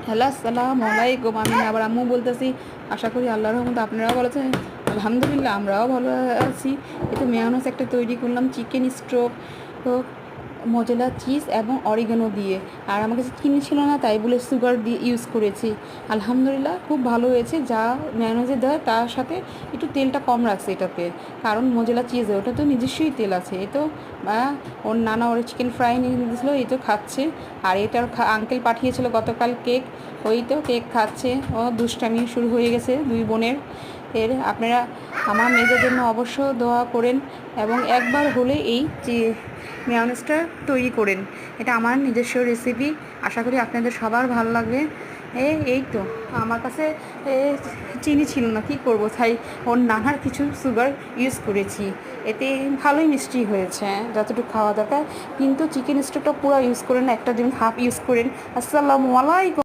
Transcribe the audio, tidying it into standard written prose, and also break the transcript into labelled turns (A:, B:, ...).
A: Hello, আসসালামু আলাইকুম। আমি আবার আম্মু বলতেছি। আশা করি আল্লাহর রহমতে আপনারাও ভালো আছেন। আলহামদুলিল্লাহ আমরাও ভালো আছি। এটা মেয়োনিজ একটা তৈরি করলাম চিকেন স্টক, মোজেলা চিজ এবং অরিগানো দিয়ে। আর আমার কাছে চিনি ছিল না, তাই বলে সুগার দিয়ে ইউজ করেছি। আলহামদুলিল্লাহ খুব ভালো হয়েছে। যা মেয়োনিজে দেয় তার সাথে একটু তেলটা কম রাখছে এটাতে, কারণ মোজেলা চিজে ওটা তো নিজস্বই তেল আছে। এ তো ওর নানা ওর চিকেন ফ্রাই নিয়ে দিয়েছিলো, এই তো খাচ্ছে। আর এটার আঙ্কেল পাঠিয়েছিল গতকাল কেক, ওই তো কেক খাচ্ছে। ও দুষ্টামি শুরু হয়ে গেছে দুই বোনের। আপনারা আমার মেয়েদের জন্য অবশ্য দোয়া করেন এবং একবার হলে এই যে মেয়োনিজটা তৈরি করেন। এটা আমার নিজস্ব রেসিপি, আশা করি আপনাদের সবার ভালো লাগবে। এই তো আমার কাছে চিনি ছিল না, কী করবো, তাই ওর নানার কিছু সুগার ইউজ করেছি। এতে ভালোই মিষ্টি হয়েছে, যতটুকু খাওয়া দরকার। কিন্তু চিকেন স্টকটা পুরো ইউজ করেন না, একটা দিন হাফ ইউজ করেন। আসসালামু আলাইকুম।